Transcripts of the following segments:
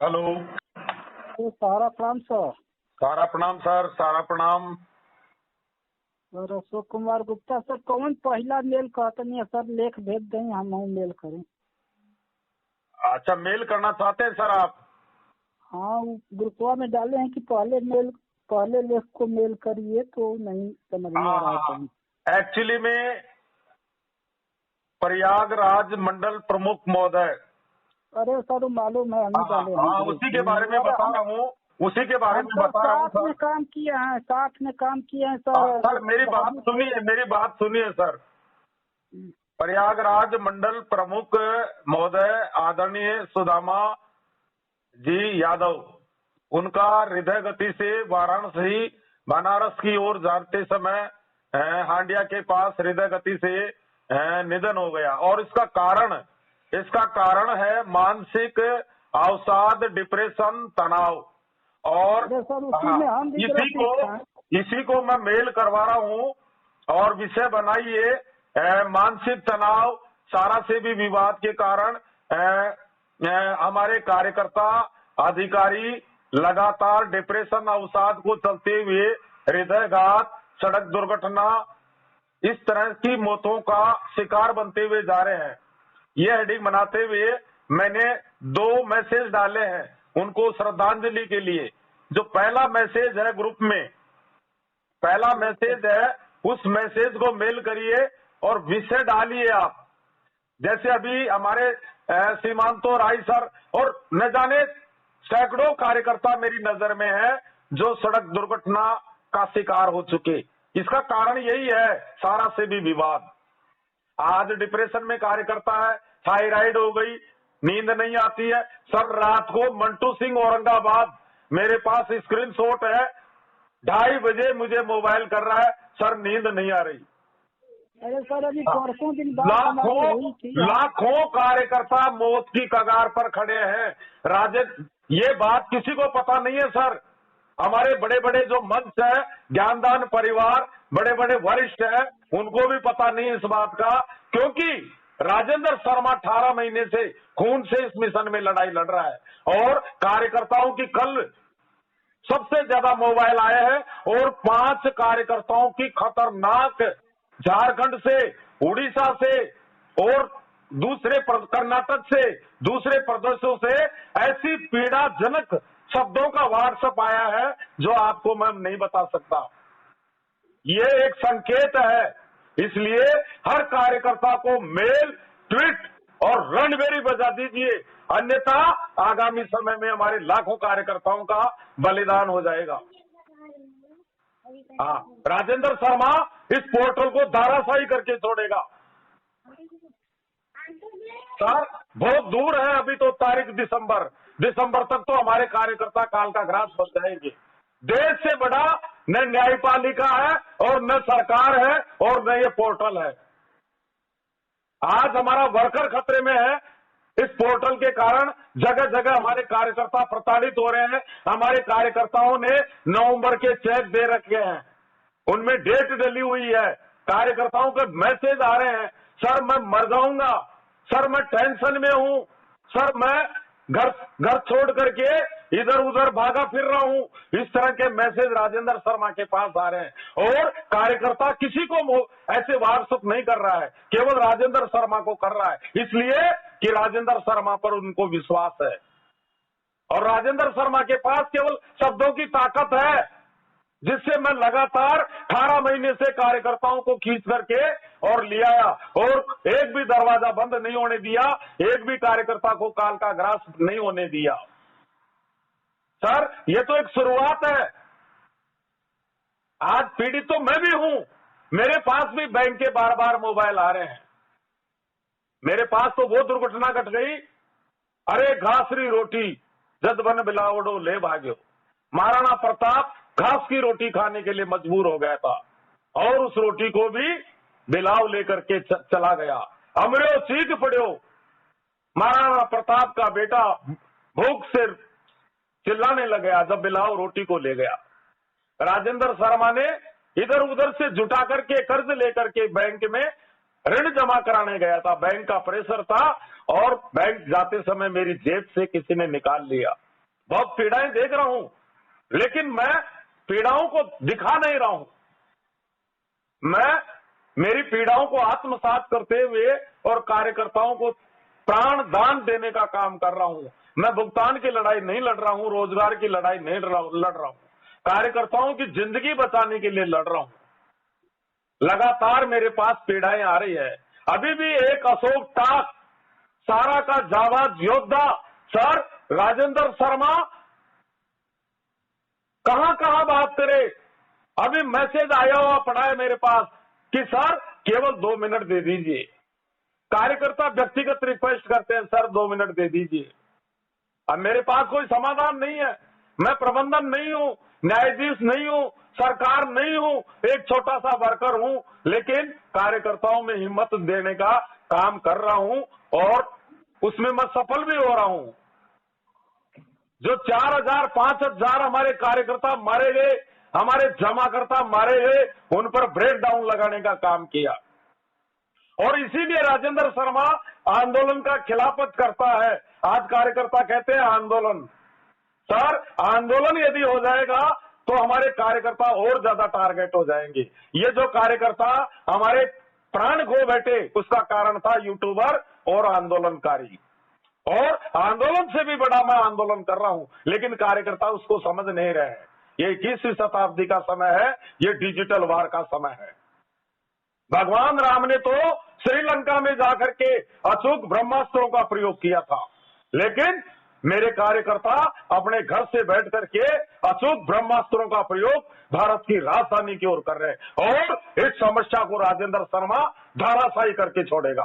Hello. तो सारा प्रणाम सर। सारा प्रणाम सर, सारा प्रणाम। सर अशोक कुमार गुप्ता सर, कौन पहला मेल कहते हैं सर, लेख भेज दें हम मेल करें। अच्छा, मेल करना चाहते हैं सर आप? हाँ, ग्रुपवा में डाले हैं कि पहले लेख को मेल करिए, तो नहीं समझ में आ रहा है कहीं। एक्चुअली में प्रयागराज मंडल प्रमुख महोदय। अरे सर मालूम है, हम ही डाले हैं। उसी के बारे में बता रहा हूँ, उसी के बारे में बता रहा हूँ साथ में काम किए हैं, सर। सर मेरी बात सुनिए सर। प्रयागराज मंडल प्रमुख महोदय आदरणीय सुदामा जी यादव, उनका हृदय गति से वाराणसी बनारस की ओर जाते समय हांडिया के पास हृदय गति से निधन हो गया। और इसका कारण है मानसिक अवसाद, डिप्रेशन, तनाव। और इसी को मैं मेल करवा रहा हूँ। और विषय बनाइए मानसिक तनाव, सारा से भी विवाद के कारण हमारे कार्यकर्ता अधिकारी लगातार डिप्रेशन, अवसाद को चलते हुए हृदयघात, सड़क दुर्घटना, इस तरह की मौतों का शिकार बनते हुए जा रहे हैं। ये हेडिंग बनाते हुए मैंने 2 मैसेज डाले हैं उनको श्रद्धांजलि के लिए। जो पहला मैसेज है ग्रुप में, पहला मैसेज है, उस मैसेज को मेल करिए और विषय डालिए आप। जैसे अभी हमारे सीमांतो राय सर और न जाने सैकड़ों कार्यकर्ता मेरी नजर में है जो सड़क दुर्घटना का शिकार हो चुके। इसका कारण यही है, सारा से भी विवाद। आज डिप्रेशन में कार्यकर्ता है, थायराइड हो गई, नींद नहीं आती है। सर रात को मंटू सिंह औरंगाबाद, मेरे पास स्क्रीनशॉट है, 2:30 बजे मुझे मोबाइल कर रहा है, सर नींद नहीं आ रही। अरे सर अभी परसों दिन लाखों कार्यकर्ता मौत की कगार पर खड़े हैं। राजद, ये बात किसी को पता नहीं है सर। हमारे बड़े बड़े जो मंच है, ज्ञानदान परिवार, बड़े बड़े वरिष्ठ हैं, उनको भी पता नहीं इस बात का, क्योंकि राजेंद्र शर्मा 18 महीने से खून से इस मिशन में लड़ाई लड़ रहा है। और कार्यकर्ताओं की कल सबसे ज्यादा मोबाइल आए हैं और 5 कार्यकर्ताओं की खतरनाक, झारखंड से, उड़ीसा से और दूसरे कर्नाटक से, दूसरे प्रदेशों से ऐसी पीड़ाजनक शब्दों का व्हाट्सएप आया है जो आपको मैं नहीं बता सकता। ये एक संकेत है। इसलिए हर कार्यकर्ता को मेल, ट्वीट और रणबेरी बजा दीजिए, अन्यथा आगामी समय में हमारे लाखों कार्यकर्ताओं का बलिदान हो जाएगा। हाँ, राजेंद्र शर्मा इस पोर्टल को धाराशाही करके छोड़ेगा। सर बहुत दूर है, अभी तो तारीख दिसंबर तक तो हमारे कार्यकर्ता काल का ग्रास बन जाएंगे। देश से बड़ा न न्यायपालिका है और न सरकार है और न ये पोर्टल है। आज हमारा वर्कर खतरे में है। इस पोर्टल के कारण जगह जगह हमारे कार्यकर्ता प्रताड़ित हो रहे हैं। हमारे कार्यकर्ताओं ने नवंबर के चेक दे रखे हैं, उनमें डेट डली हुई है। कार्यकर्ताओं के मैसेज आ रहे हैं, सर मैं मर जाऊंगा, सर मैं टेंशन में हूं, सर मैं घर छोड़ करके इधर उधर भागा फिर रहा हूं। इस तरह के मैसेज राजेंद्र शर्मा के पास आ रहे हैं और कार्यकर्ता किसी को ऐसे व्हाट्सएप नहीं कर रहा है, केवल राजेंद्र शर्मा को कर रहा है, इसलिए कि राजेंद्र शर्मा पर उनको विश्वास है। और राजेंद्र शर्मा के पास केवल शब्दों की ताकत है, जिससे मैं लगातार 18 महीने से कार्यकर्ताओं को खींच करके और ले आया और एक भी दरवाजा बंद नहीं होने दिया, एक भी कार्यकर्ता को काल का ग्रास नहीं होने दिया। सर ये तो एक शुरुआत है। आज पीड़ित तो मैं भी हूं, मेरे पास भी बैंक के बार मोबाइल आ रहे हैं। मेरे पास तो वो दुर्घटना घट गई, अरे घासरी रोटी जद बन बिलावड़ो ले भाग्यो। महाराणा प्रताप घास की रोटी खाने के लिए मजबूर हो गया था और उस रोटी को भी बिलाव लेकर के चला गया। अमरो सीख पड़ो, महाराणा प्रताप का बेटा भूख से चिल्लाने लग गया जब बिलाव रोटी को ले गया। राजेंद्र शर्मा ने इधर उधर से जुटा करके कर्ज लेकर के बैंक में ऋण जमा कराने गया था। बैंक का प्रेशर था और बैंक जाते समय मेरी जेब से किसी ने निकाल लिया। बहुत पीड़ाएं देख रहा हूं, लेकिन मैं पीड़ाओं को दिखा नहीं रहा हूं। मैं मेरी पीड़ाओं को आत्मसात करते हुए और कार्यकर्ताओं को प्राण दान देने का काम कर रहा हूं। मैं भुगतान की लड़ाई नहीं लड़ रहा हूं, रोजगार की लड़ाई नहीं लड़ रहा हूं, कार्यकर्ताओं की जिंदगी बचाने के लिए लड़ रहा हूं। लगातार मेरे पास पीड़ाएं आ रही है। अभी भी एक अशोक टाक, सारा का जाबाज योद्धा सर राजेंद्र शर्मा कहां कहां बात करे। अभी मैसेज आया हुआ पड़ा है मेरे पास कि सर केवल 2 मिनट दे दीजिए। कार्यकर्ता व्यक्तिगत रिक्वेस्ट करते हैं, सर 2 मिनट दे दीजिए। अब मेरे पास कोई समाधान नहीं है। मैं प्रबंधन नहीं हूं, न्यायाधीश नहीं हूं, सरकार नहीं हूं, एक छोटा सा वर्कर हूं, लेकिन कार्यकर्ताओं में हिम्मत देने का काम कर रहा हूं और उसमें मैं सफल भी हो रहा हूं। जो 4000 5000 हमारे कार्यकर्ता मारे गए, हमारे जमाकर्ता मारे गए, उन पर ब्रेक डाउन लगाने का काम किया। और इसीलिए राजेंद्र शर्मा आंदोलन का खिलाफत करता है। आज कार्यकर्ता कहते हैं आंदोलन। सर आंदोलन यदि हो जाएगा तो हमारे कार्यकर्ता और ज्यादा टारगेट हो जाएंगे। ये जो कार्यकर्ता हमारे प्राण खो बैठे, उसका कारण था यूट्यूबर और आंदोलनकारी। और आंदोलन से भी बड़ा मैं आंदोलन कर रहा हूं, लेकिन कार्यकर्ता उसको समझ नहीं रहे हैं। ये 21वीं शताब्दी का समय है, ये डिजिटल वार का समय है। भगवान राम ने तो श्रीलंका में जाकर के अचूक ब्रह्मास्त्रों का प्रयोग किया था, लेकिन मेरे कार्यकर्ता अपने घर से बैठ करके अचूक ब्रह्मास्त्रों का प्रयोग भारत की राजधानी की ओर कर रहे हैं। और इस समस्या को राजेंद्र शर्मा धाराशाही करके छोड़ेगा।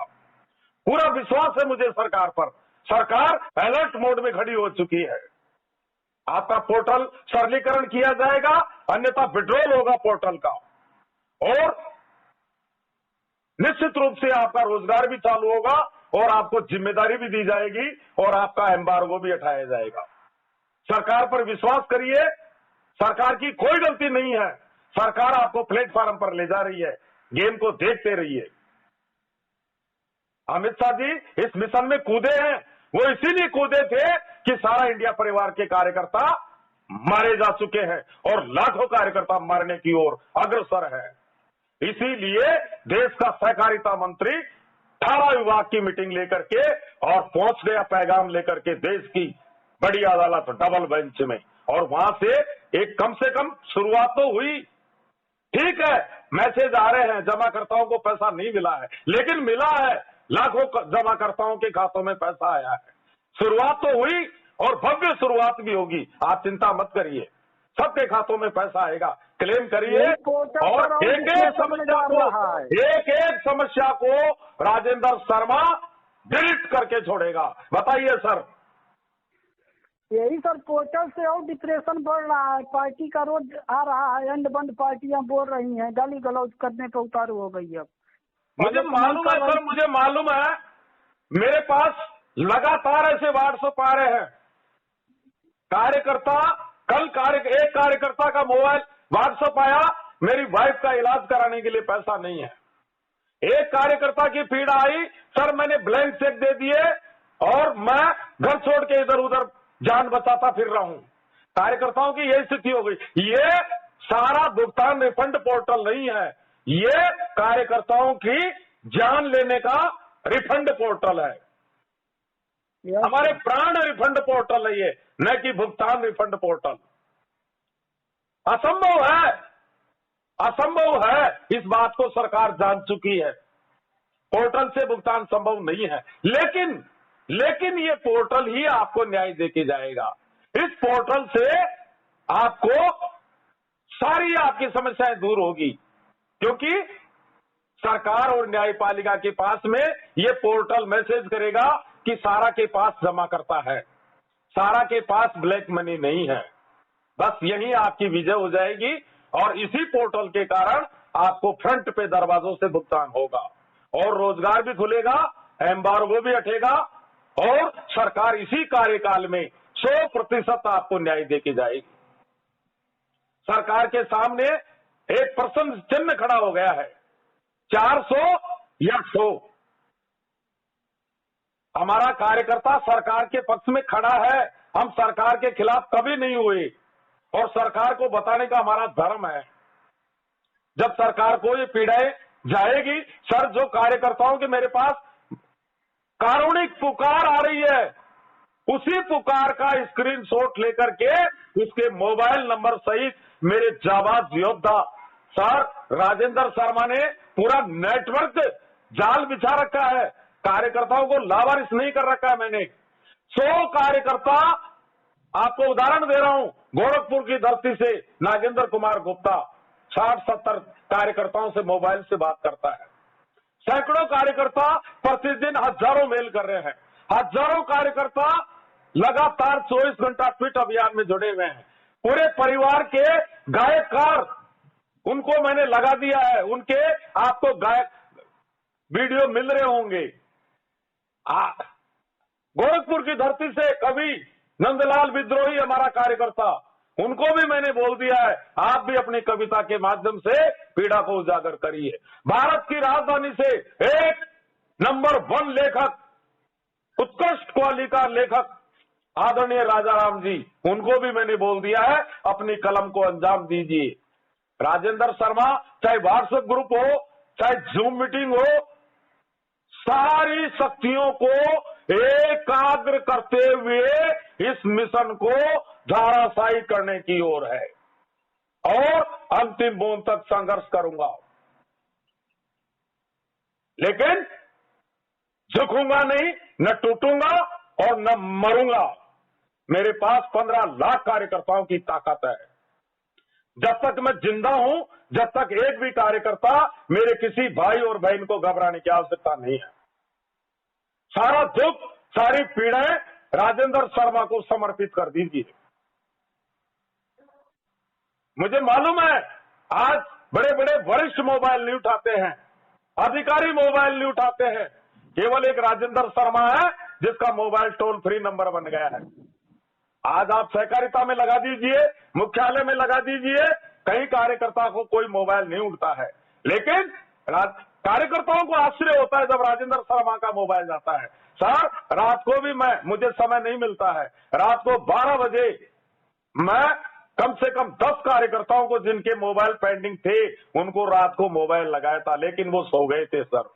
पूरा विश्वास है मुझे सरकार पर। सरकार अलर्ट मोड में खड़ी हो चुकी है। आपका पोर्टल सरलीकरण किया जाएगा, अन्यथा विड्रॉल होगा पोर्टल का, और निश्चित रूप से आपका रोजगार भी चालू होगा और आपको जिम्मेदारी भी दी जाएगी और आपका एम्बार्गो भी हटाया जाएगा। सरकार पर विश्वास करिए, सरकार की कोई गलती नहीं है। सरकार आपको प्लेटफॉर्म पर ले जा रही है, गेम को देखते रहिए। अमित शाह जी इस मिशन में कूदे हैं, वो इसीलिए कूदे थे कि सारा इंडिया परिवार के कार्यकर्ता मारे जा चुके हैं और लाखों कार्यकर्ता मारने की ओर अग्रसर है। इसीलिए देश का सहकारिता मंत्री 18 विभाग की मीटिंग लेकर के और पहुंच गया पैगाम लेकर के देश की बड़ी अदालत डबल बेंच में, और वहां से एक कम से कम शुरुआत तो हुई। ठीक है, मैसेज आ रहे हैं, जमाकर्ताओं को पैसा नहीं मिला है, लेकिन मिला है। लाखों जमाकर्ताओं के खातों में पैसा आया है। शुरुआत तो हुई और भव्य शुरुआत भी होगी। आप चिंता मत करिए, सबके खातों में पैसा आएगा। क्लेम करिए और एक एक समस्या को राजेंद्र शर्मा डिलीट करके छोड़ेगा। बताइए सर। यही सर, पोर्टल से और डिप्रेशन बढ़ रहा है। पार्टी का रोज आ रहा है, एंड बंद पार्टियां बोल रही हैं, गाली गलौज करने पे उतारू हो गई है। मुझे मालूम है सर, मुझे मालूम है। मेरे पास लगातार ऐसे व्हाट्सएप आ रहे हैं। कार्यकर्ता एक कार्यकर्ता का मोबाइल व्हाट्सएप आया, मेरी वाइफ का इलाज कराने के लिए पैसा नहीं है। एक कार्यकर्ता की पीड़ा आई, सर मैंने ब्लैंक चेक दे दिए और मैं घर छोड़ के इधर उधर जान बचाता फिर रहा हूं। कार्यकर्ताओं की यही स्थिति हो गई। ये सारा भुगतान रिफंड पोर्टल नहीं है, ये कार्यकर्ताओं की जान लेने का रिफंड पोर्टल है। हमारे प्राण रिफंड पोर्टल है ये, न कि भुगतान रिफंड पोर्टल। असंभव है, असंभव है। इस बात को सरकार जान चुकी है। पोर्टल से भुगतान संभव नहीं है, लेकिन ये पोर्टल ही आपको न्याय देके जाएगा। इस पोर्टल से आपको सारी आपकी समस्याएं दूर होगी, क्योंकि सरकार और न्यायपालिका के पास में ये पोर्टल मैसेज करेगा कि सारा के पास जमा करता है, सारा के पास ब्लैक मनी नहीं है। बस यही आपकी विजय हो जाएगी और इसी पोर्टल के कारण आपको फ्रंट पे दरवाजों से भुगतान होगा और रोजगार भी खुलेगा, एम्बार्गो भी हटेगा और सरकार इसी कार्यकाल में 100% आपको न्याय देके जाएगी। सरकार के सामने एक प्रश्न चिन्ह खड़ा हो गया है, 400 या 100। हमारा कार्यकर्ता सरकार के पक्ष में खड़ा है, हम सरकार के खिलाफ कभी नहीं हुए और सरकार को बताने का हमारा धर्म है। जब सरकार को ये पीड़ाएं जाएगी, सर जो कार्यकर्ताओं के मेरे पास कारुणिक पुकार आ रही है, उसी पुकार का स्क्रीनशॉट लेकर के उसके मोबाइल नंबर सहित मेरे जाबाज योद्धा सर राजेंद्र शर्मा ने पूरा नेटवर्क जाल बिछा रखा है, कार्यकर्ताओं को लावारिस नहीं कर रखा है मैंने। 100 कार्यकर्ता, आपको उदाहरण दे रहा हूं, गोरखपुर की धरती से नागेंद्र कुमार गुप्ता 60-70 कार्यकर्ताओं से मोबाइल से बात करता है। सैकड़ों कार्यकर्ता प्रतिदिन हजारों मेल कर रहे हैं। हजारों कार्यकर्ता लगातार 24 घंटा ट्वीट अभियान में जुड़े हुए हैं। पूरे परिवार के गायककार उनको मैंने लगा दिया है, उनके आपको गायक वीडियो मिल रहे होंगे। गोरखपुर की धरती से कवि नंदलाल विद्रोही हमारा कार्यकर्ता, उनको भी मैंने बोल दिया है, आप भी अपनी कविता के माध्यम से पीड़ा को उजागर करिए। भारत की राजधानी से एक नंबर 1 लेखक, उत्कृष्ट क्वालिटी का लेखक आदरणीय राजाराम जी, उनको भी मैंने बोल दिया है, अपनी कलम को अंजाम दीजिए। राजेंद्र शर्मा, चाहे व्हाट्सएप ग्रुप हो, चाहे जूम मीटिंग हो, सारी शक्तियों को एकाग्र करते हुए इस मिशन को धाराशायी करने की ओर है और अंतिम बूंद तक संघर्ष करूंगा, लेकिन झुकूंगा नहीं, न टूटूंगा और न मरूंगा। मेरे पास 15 लाख कार्यकर्ताओं की ताकत है। जब तक मैं जिंदा हूं, जब तक एक भी कार्यकर्ता मेरे किसी भाई और बहन को घबराने की आवश्यकता नहीं है। सारा दुख, सारी पीड़ाएं राजेंद्र शर्मा को समर्पित कर दीजिए। मुझे मालूम है आज बड़े बड़े वरिष्ठ मोबाइल नहीं उठाते हैं, अधिकारी मोबाइल नहीं उठाते हैं, केवल एक राजेंद्र शर्मा है जिसका मोबाइल टोल फ्री नंबर बन गया है। आज आप सहकारिता में लगा दीजिए, मुख्यालय में लगा दीजिए, कई कार्यकर्ता को कोई मोबाइल नहीं उठता है, लेकिन कार्यकर्ताओं को आश्चर्य होता है जब राजेंद्र शर्मा का मोबाइल जाता है। सर रात को भी मुझे समय नहीं मिलता है, रात को 12 बजे मैं कम से कम 10 कार्यकर्ताओं को जिनके मोबाइल पेंडिंग थे उनको रात को मोबाइल लगाया था, लेकिन वो सो गए थे। सर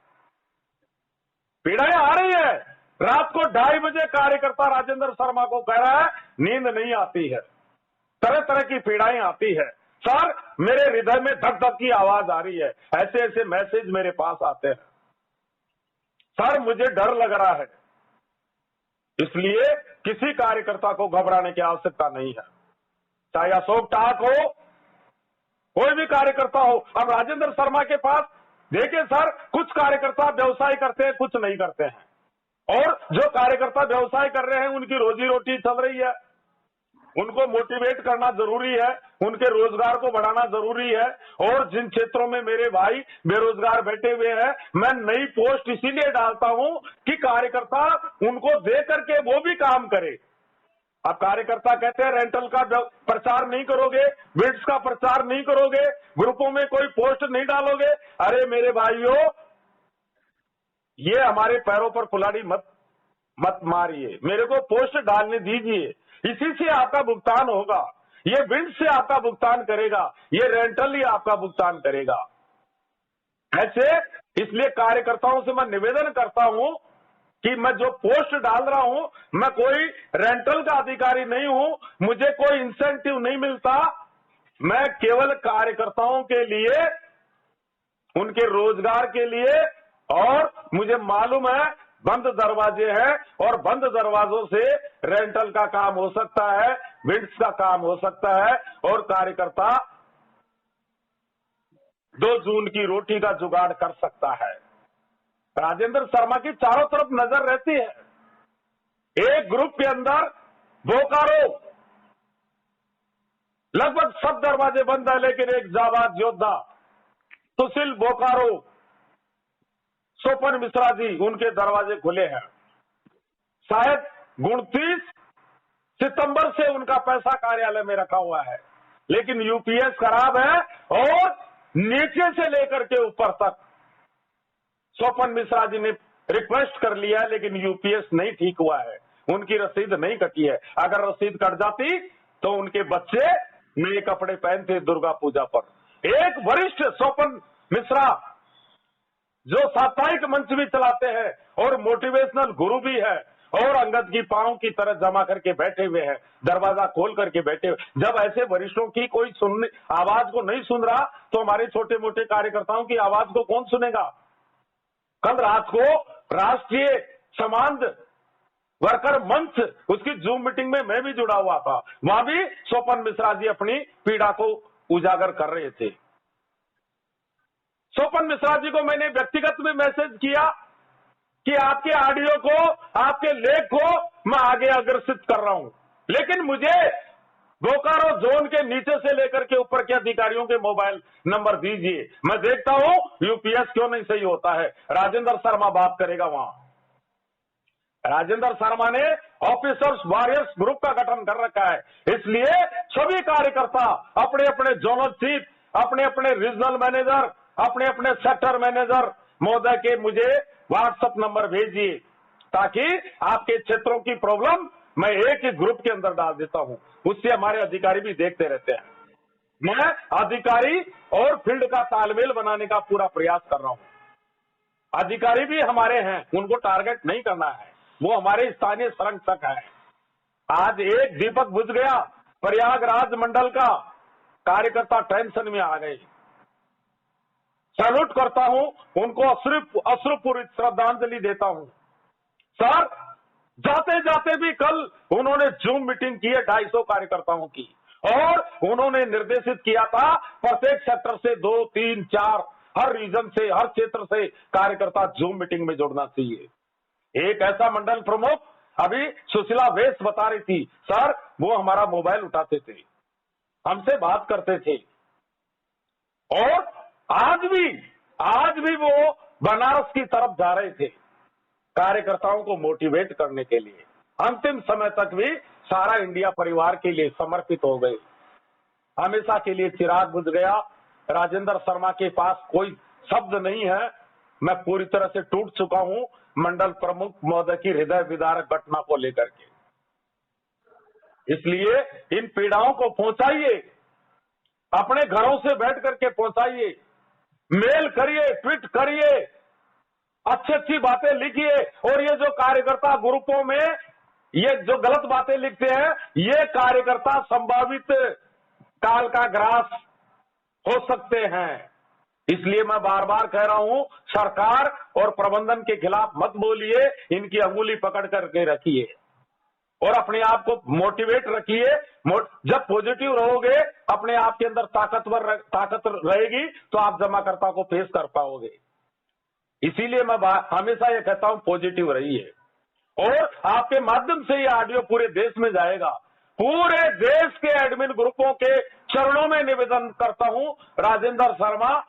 पीड़ाएं आ रही है। रात को 2:30 बजे कार्यकर्ता राजेंद्र शर्मा को कह रहा है नींद नहीं आती है, तरह तरह की पीड़ाएं आती है। सर मेरे हृदय में धक धक की आवाज आ रही है, ऐसे ऐसे मैसेज मेरे पास आते हैं। सर मुझे डर लग रहा है, इसलिए किसी कार्यकर्ता को घबराने की आवश्यकता नहीं है, चाहे अशोक टाक हो, कोई भी कार्यकर्ता हो। अब राजेंद्र शर्मा के पास देखिए सर, कुछ कार्यकर्ता व्यवसाय करते हैं, कुछ नहीं करते हैं, और जो कार्यकर्ता व्यवसाय कर रहे हैं उनकी रोजी रोटी चल रही है, उनको मोटिवेट करना जरूरी है, उनके रोजगार को बढ़ाना जरूरी है। और जिन क्षेत्रों में मेरे भाई बेरोजगार बैठे हुए हैं, मैं नई पोस्ट इसीलिए डालता हूं कि कार्यकर्ता उनको दे करके वो भी काम करे। अब कार्यकर्ता कहते हैं रेंटल का प्रचार नहीं करोगे, बिड्स का प्रचार नहीं करोगे, ग्रुपों में कोई पोस्ट नहीं डालोगे। अरे मेरे भाइयों, ये हमारे पैरों पर कुल्हाड़ी मत मारिए, मेरे को पोस्ट डालने दीजिए, इसी से आपका भुगतान होगा, ये विंड से आपका भुगतान करेगा, ये रेंटल ही आपका भुगतान करेगा। ऐसे इसलिए कार्यकर्ताओं से मैं निवेदन करता हूं कि मैं जो पोस्ट डाल रहा हूं, मैं कोई रेंटल का अधिकारी नहीं हूं, मुझे कोई इंसेंटिव नहीं मिलता, मैं केवल कार्यकर्ताओं के लिए, उनके रोजगार के लिए, और मुझे मालूम है बंद दरवाजे हैं और बंद दरवाजों से रेंटल का काम हो सकता है, विंड्स का काम हो सकता है, और कार्यकर्ता 2 जून की रोटी का जुगाड़ कर सकता है। राजेंद्र शर्मा की चारों तरफ नजर रहती है। एक ग्रुप के अंदर बोकारो लगभग सब दरवाजे बंद है, लेकिन एक जाबाज योद्धा सुशील बोकारो, स्वपन मिश्रा जी, उनके दरवाजे खुले हैं। शायद 29 सितंबर से उनका पैसा कार्यालय में रखा हुआ है, लेकिन यूपीएस खराब है और नीचे से लेकर के ऊपर तक स्वपन मिश्रा जी ने रिक्वेस्ट कर लिया है, लेकिन यूपीएस नहीं ठीक हुआ है। उनकी रसीद नहीं कटी है। अगर रसीद कट जाती तो उनके बच्चे नए कपड़े पहनते दुर्गा पूजा पर। एक वरिष्ठ स्वपन मिश्रा जो साप्ताहिक मंच भी चलाते हैं और मोटिवेशनल गुरु भी है और अंगद की पांव की तरह जमा करके बैठे हुए हैं, दरवाजा खोल करके बैठे हुए। जब ऐसे वरिष्ठों की कोई सुनने आवाज को नहीं सुन रहा तो हमारे छोटे मोटे कार्यकर्ताओं की आवाज को कौन सुनेगा। कल रात को राष्ट्रीय समान वर्कर मंच उसकी जूम मीटिंग में मैं भी जुड़ा हुआ था, वहां भी स्वपन मिश्रा जी अपनी पीड़ा को उजागर कर रहे थे। स्वपन मिश्रा जी को मैंने व्यक्तिगत में मैसेज किया कि आपके ऑडियो को, आपके लेख को मैं आगे अग्रसित कर रहा हूं, लेकिन मुझे बोकारो जोन के नीचे से लेकर के ऊपर के अधिकारियों के मोबाइल नंबर दीजिए, मैं देखता हूं यूपीएस क्यों नहीं सही होता है। राजेंद्र शर्मा बात करेगा वहां। राजेंद्र शर्मा ने ऑफिसर्स वॉरियर्स ग्रुप का गठन कर रखा है, इसलिए सभी कार्यकर्ता अपने अपने जोनल चीफ, अपने अपने रीजनल मैनेजर, अपने अपने सेक्टर मैनेजर महोदय के मुझे व्हाट्सएप नंबर भेजिए ताकि आपके क्षेत्रों की प्रॉब्लम मैं एक ही ग्रुप के अंदर डाल देता हूं, उससे हमारे अधिकारी भी देखते रहते हैं। मैं अधिकारी और फील्ड का तालमेल बनाने का पूरा प्रयास कर रहा हूं। अधिकारी भी हमारे हैं, उनको टारगेट नहीं करना है, वो हमारे स्थानीय संरक्षक है। आज एक दीपक बुझ गया, प्रयागराज मंडल का कार्यकर्ता टेंशन में आ गए। सैल्यूट करता हूं उनको, अश्रुपूरित श्रद्धांजलि देता हूं। सर, जाते जाते भी कल उन्होंने जूम मीटिंग की है 250 कार्यकर्ताओं की, और उन्होंने निर्देशित किया था प्रत्येक सेक्टर से 2, 3, 4 हर रीजन से, हर क्षेत्र से कार्यकर्ता जूम मीटिंग में जुड़ना चाहिए। एक ऐसा मंडल प्रमुख अभी सुशीला वेश बता रही थी, सर वो हमारा मोबाइल उठाते थे, हमसे बात करते थे, और आज भी वो बनारस की तरफ जा रहे थे कार्यकर्ताओं को मोटिवेट करने के लिए। अंतिम समय तक भी सारा इंडिया परिवार के लिए समर्पित हो गए। हमेशा के लिए चिराग बुझ गया। राजेंद्र शर्मा के पास कोई शब्द नहीं है, मैं पूरी तरह से टूट चुका हूं मंडल प्रमुख महोदय की हृदय विदारक घटना को लेकर के। इसलिए इन पीड़ाओं को पहुंचाइए, अपने घरों से बैठ करके पहुंचाइए, मेल करिए, ट्वीट करिए, अच्छी अच्छी बातें लिखिए। और ये जो कार्यकर्ता ग्रुपों में ये जो गलत बातें लिखते हैं, ये कार्यकर्ता संभावित काल का ग्रास हो सकते हैं। इसलिए मैं बार बार कह रहा हूं, सरकार और प्रबंधन के खिलाफ मत बोलिए, इनकी अंगुली पकड़ करके रखिए और अपने आप को मोटिवेट रखिए। जब पॉजिटिव रहोगे, अपने आप के अंदर ताकत रहेगी तो आप जमाकर्ता को पेश कर पाओगे। इसीलिए मैं हमेशा ये कहता हूं, पॉजिटिव रहिए। और आपके माध्यम से ये ऑडियो पूरे देश में जाएगा। पूरे देश के एडमिन ग्रुपों के चरणों में निवेदन करता हूं, राजेंद्र शर्मा,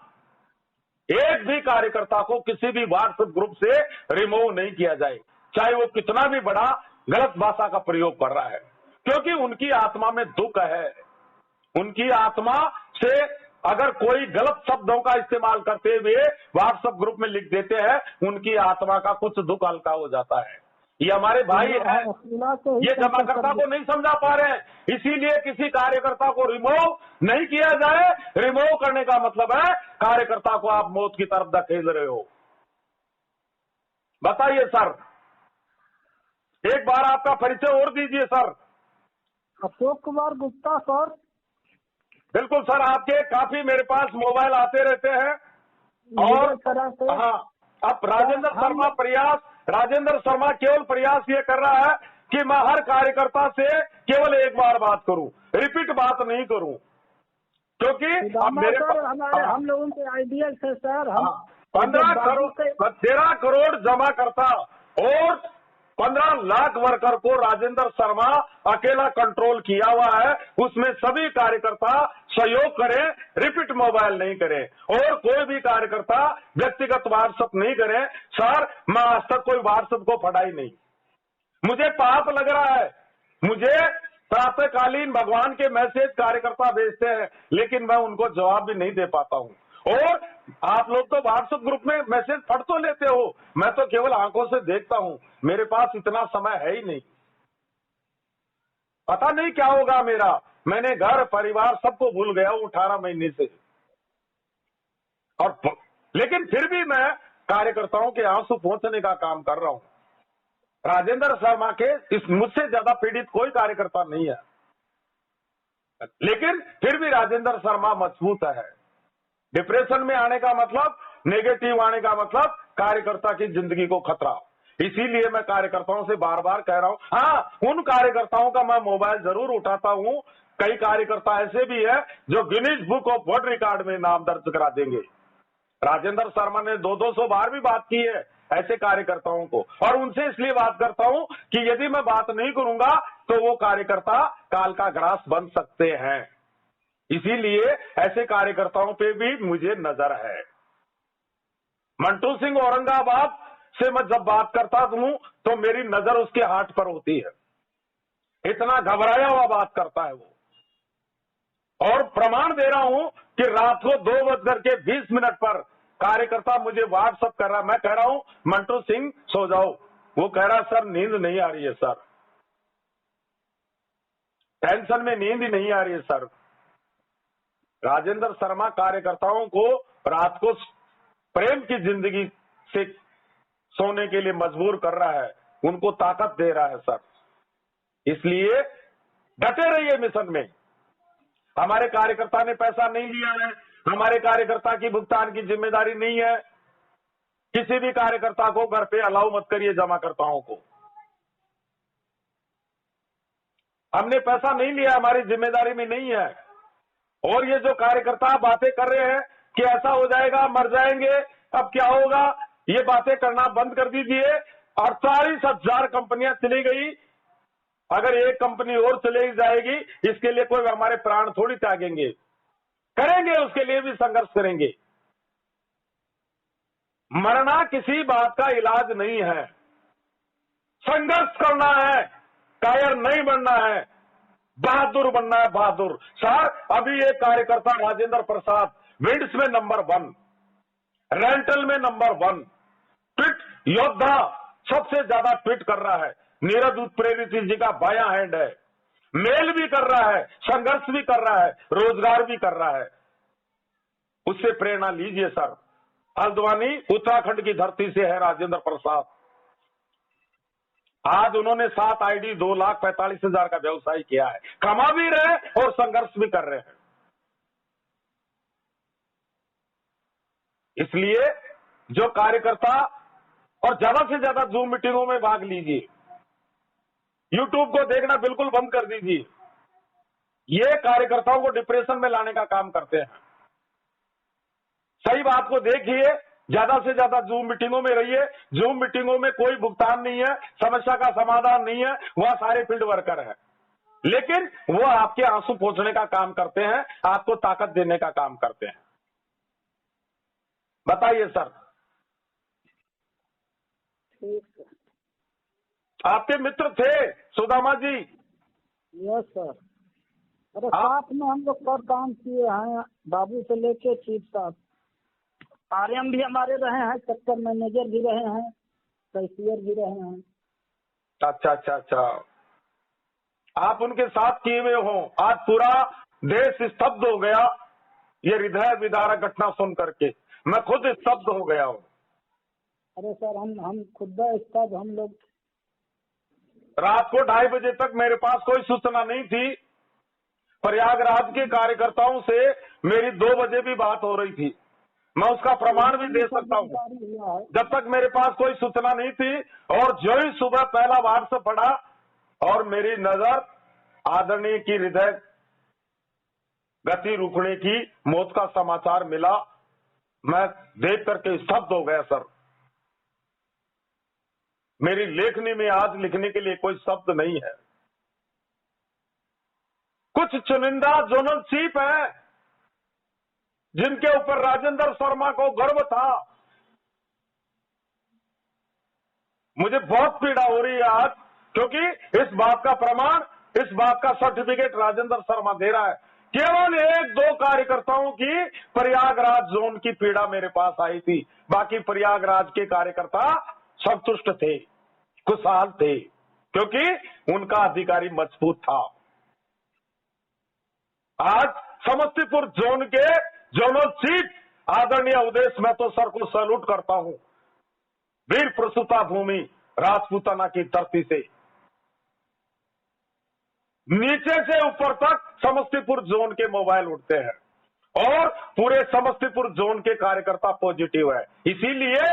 एक भी कार्यकर्ता को किसी भी व्हाट्सएप ग्रुप से रिमूव नहीं किया जाए, चाहे वो कितना भी बड़ा गलत भाषा का प्रयोग कर रहा है, क्योंकि उनकी आत्मा में दुख है। उनकी आत्मा से अगर कोई गलत शब्दों का इस्तेमाल करते हुए व्हाट्सएप ग्रुप में लिख देते हैं, उनकी आत्मा का कुछ दुख हल्का हो जाता है। ये हमारे भाई हैं, ये जमाकर्ता को नहीं समझा पा रहे हैं, इसीलिए किसी कार्यकर्ता को रिमूव नहीं किया जाए। रिमूव करने का मतलब है कार्यकर्ता को आप मौत की तरफ धकेल रहे हो। बताइए सर, एक बार आपका परिचय और दीजिए सर। अशोक कुमार गुप्ता सर। बिल्कुल सर, आपके काफी मेरे पास मोबाइल आते रहते हैं। और हाँ, अब राजेंद्र शर्मा केवल प्रयास ये कर रहा है कि मैं हर कार्यकर्ता से केवल एक बार बात करूं, रिपीट बात नहीं करूं, क्योंकि अब मेरे हम लोगों के आइडियल से सर, हम 13 करोड़ जमा करता और 15 लाख वर्कर को राजेंद्र शर्मा अकेला कंट्रोल किया हुआ है। उसमें सभी कार्यकर्ता सहयोग करें, रिपीट मोबाइल नहीं करें और कोई भी कार्यकर्ता व्यक्तिगत व्हाट्सएप नहीं करें। सर, मैं आज तक कोई व्हाट्सएप को पढ़ा ही नहीं, मुझे पाप लग रहा है। मुझे प्रातःकालीन भगवान के मैसेज कार्यकर्ता भेजते हैं, लेकिन मैं उनको जवाब भी नहीं दे पाता हूं। और आप लोग तो व्हाट्सएप ग्रुप में मैसेज पढ़ तो लेते हो, मैं तो केवल आंखों से देखता हूं, मेरे पास इतना समय है ही नहीं। पता नहीं क्या होगा मेरा। मैंने घर परिवार सबको भूल गया हूं 18 महीने से। और लेकिन फिर भी मैं कार्यकर्ताओं के आंसू पहुंचने का काम कर रहा हूं। राजेंद्र शर्मा के इस मुझसे ज्यादा पीड़ित कोई कार्यकर्ता नहीं है, लेकिन फिर भी राजेंद्र शर्मा मजबूत है। डिप्रेशन में आने का मतलब, नेगेटिव आने का मतलब कार्यकर्ता की जिंदगी को खतरा। इसीलिए मैं कार्यकर्ताओं से बार बार कह रहा हूं। हाँ, उन कार्यकर्ताओं का मैं मोबाइल जरूर उठाता हूं। कई कार्यकर्ता ऐसे भी है जो Guinness book of world record में नाम दर्ज करा देंगे। राजेंद्र शर्मा ने 200 बार भी बात की है ऐसे कार्यकर्ताओं को, और उनसे इसलिए बात करता हूं कि यदि मैं बात नहीं करूंगा तो वो कार्यकर्ता काल का ग्रास बन सकते हैं। इसीलिए ऐसे कार्यकर्ताओं पे भी मुझे नजर है। मंटू सिंह औरंगाबाद से मैं जब बात करता हूं तो मेरी नजर उसके हाथ पर होती है। इतना घबराया हुआ बात करता है वो। और प्रमाण दे रहा हूं कि रात को 2:20 पर कार्यकर्ता मुझे व्हाट्सएप कर रहा है। मैं कह रहा हूं मंटू सिंह सो जाओ। वो कह रहा है सर नींद नहीं आ रही है सर, टेंशन में नींद ही नहीं आ रही है सर। राजेंद्र शर्मा कार्यकर्ताओं को रात को प्रेम की जिंदगी से सोने के लिए मजबूर कर रहा है, उनको ताकत दे रहा है सर। इसलिए डटे रहिए मिशन में। हमारे कार्यकर्ता ने पैसा नहीं लिया है, हमारे कार्यकर्ता की भुगतान की जिम्मेदारी नहीं है। किसी भी कार्यकर्ता को घर पे अलाउ मत करिए जमाकर्ताओं को। हमने पैसा नहीं लिया, हमारी जिम्मेदारी में नहीं है। और ये जो कार्यकर्ता बातें कर रहे हैं कि ऐसा हो जाएगा, मर जाएंगे, अब क्या होगा, ये बातें करना बंद कर दीजिए। 48,000 कंपनियां चली गई, अगर एक कंपनी और चली जाएगी इसके लिए कोई हमारे प्राण थोड़ी त्यागेंगे, करेंगे, उसके लिए भी संघर्ष करेंगे। मरना किसी बात का इलाज नहीं है, संघर्ष करना है, कायर नहीं बनना है, बहादुर बनना है, बहादुर। सर अभी एक कार्यकर्ता राजेंद्र प्रसाद विंड्स में नंबर 1, रेंटल में नंबर 1, ट्वीट योद्धा सबसे ज्यादा ट्वीट कर रहा है। नीरज उत्प्रेरित जी का बायां हैंड है, मेल भी कर रहा है, संघर्ष भी कर रहा है, रोजगार भी कर रहा है। उससे प्रेरणा लीजिए सर। हल्द्वानी उत्तराखंड की धरती से है राजेंद्र प्रसाद। आज उन्होंने 7 आईडी 2,45,000 का व्यवसाय किया है, कमा भी रहे और संघर्ष भी कर रहे हैं। इसलिए जो कार्यकर्ता, और ज्यादा से ज्यादा जूम मीटिंगों में भाग लीजिए, यूट्यूब को देखना बिल्कुल बंद कर दीजिए। ये कार्यकर्ताओं को डिप्रेशन में लाने का काम करते हैं। सही बात को देखिए, ज्यादा से ज्यादा जूम मीटिंगों में रहिए। जूम मीटिंगों में कोई भुगतान नहीं है, समस्या का समाधान नहीं है, वह सारे फील्ड वर्कर हैं, लेकिन वो आपके आंसू पोंछने का काम करते हैं, आपको ताकत देने का काम करते हैं। बताइए सर। ठीक है। आपके मित्र थे सुदामा जी? Yes sir. अरे साथ में हम लोग कर काम किए हैं, बाबू से लेके चीफ साहब। आरएम भी हमारे रहे हैं, सेक्टर मैनेजर भी रहे हैं, कैशियर भी रहे हैं। अच्छा अच्छा अच्छा, आप उनके साथ किए हुए हो। आज पूरा देश स्तब्ध हो गया ये हृदय विदारक घटना सुन करके, मैं खुद स्तब्ध हो गया हूँ। अरे सर हम खुद स्तब्ध। हम लोग रात को 2:30 बजे तक मेरे पास कोई सूचना नहीं थी। प्रयागराज के कार्यकर्ताओं से मेरी 2 बजे भी बात हो रही थी, मैं उसका प्रमाण भी दे सकता हूँ। जब तक मेरे पास कोई सूचना नहीं थी, और जो ही सुबह पहला व्हाट्सएप पढ़ा और मेरी नजर आदरणीय की हृदय गति रुकने की, मौत का समाचार मिला, मैं देख करके स्तब्ध हो गया सर। मेरी लेखनी में आज लिखने के लिए कोई शब्द नहीं है। कुछ चुनिंदा जोनल चीफ है जिनके ऊपर राजेंद्र शर्मा को गर्व था। मुझे बहुत पीड़ा हो रही है आज, क्योंकि इस बात का प्रमाण, इस बात का सर्टिफिकेट राजेंद्र शर्मा दे रहा है। केवल 1-2 कार्यकर्ताओं की प्रयागराज जोन की पीड़ा मेरे पास आई थी, बाकी प्रयागराज के कार्यकर्ता संतुष्ट थे, खुशहाल थे, क्योंकि उनका अधिकारी मजबूत था। आज समस्तीपुर जोन के जोनल चीफ आदरणीय उदेश महतो सर को सैल्यूट करता हूं। वीर प्रसूता भूमि राजपूताना की धरती से नीचे से ऊपर तक समस्तीपुर जोन के मोबाइल उठते हैं और पूरे समस्तीपुर जोन के कार्यकर्ता पॉजिटिव है, इसीलिए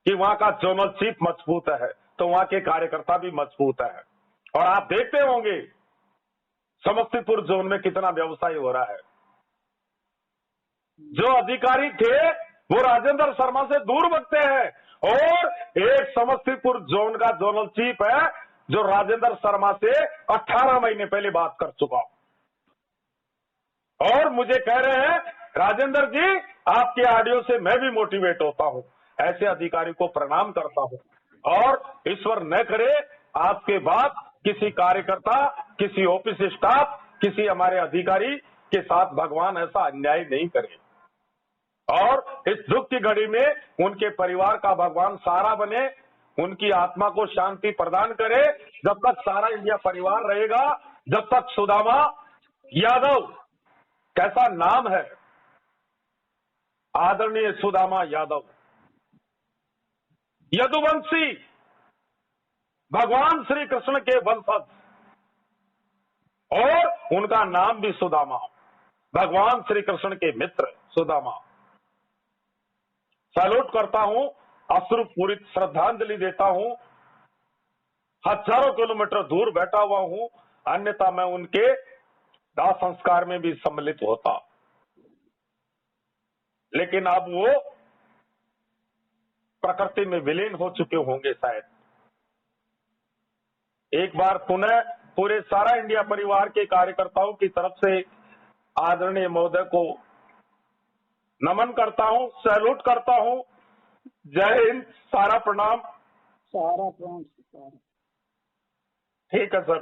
कि वहां का जोनल चीफ मजबूत है तो वहां के कार्यकर्ता भी मजबूत है। और आप देखते होंगे समस्तीपुर जोन में कितना व्यवसाय हो रहा है। जो अधिकारी थे वो राजेंद्र शर्मा से दूर भगते हैं और एक समस्तीपुर जोन का जोनल चीफ है जो राजेंद्र शर्मा से 18 महीने पहले बात कर चुका और मुझे कह रहे हैं राजेंद्र जी आपके ऑडियो से मैं भी मोटिवेट होता हूं। ऐसे अधिकारी को प्रणाम करता हूं और ईश्वर न करे आपके बाद किसी कार्यकर्ता, किसी ऑफिस स्टाफ, किसी हमारे अधिकारी के साथ भगवान ऐसा अन्याय नहीं करे। और इस दुख की घड़ी में उनके परिवार का भगवान सहारा बने, उनकी आत्मा को शांति प्रदान करे। जब तक सारा इंडिया परिवार रहेगा, जब तक सुदामा यादव, कैसा नाम है, आदरणीय सुदामा यादव, यदुवंशी, भगवान श्री कृष्ण के वंशज और उनका नाम भी सुदामा, भगवान श्री कृष्ण के मित्र सुदामा। सैल्यूट करता हूं, अश्रुपूरित श्रद्धांजलि देता हूं। हजारों किलोमीटर दूर बैठा हुआ हूं, अन्यथा मैं उनके दाह संस्कार में भी सम्मिलित होता, लेकिन अब वो प्रकृति में विलीन हो चुके होंगे शायद। एक बार पुनः पूरे सारा इंडिया परिवार के कार्यकर्ताओं की तरफ से आदरणीय महोदय को नमन करता हूं, सैल्यूट करता हूं। जय हिंद, सारा प्रणाम। सारा प्रणाम। ठीक है सर।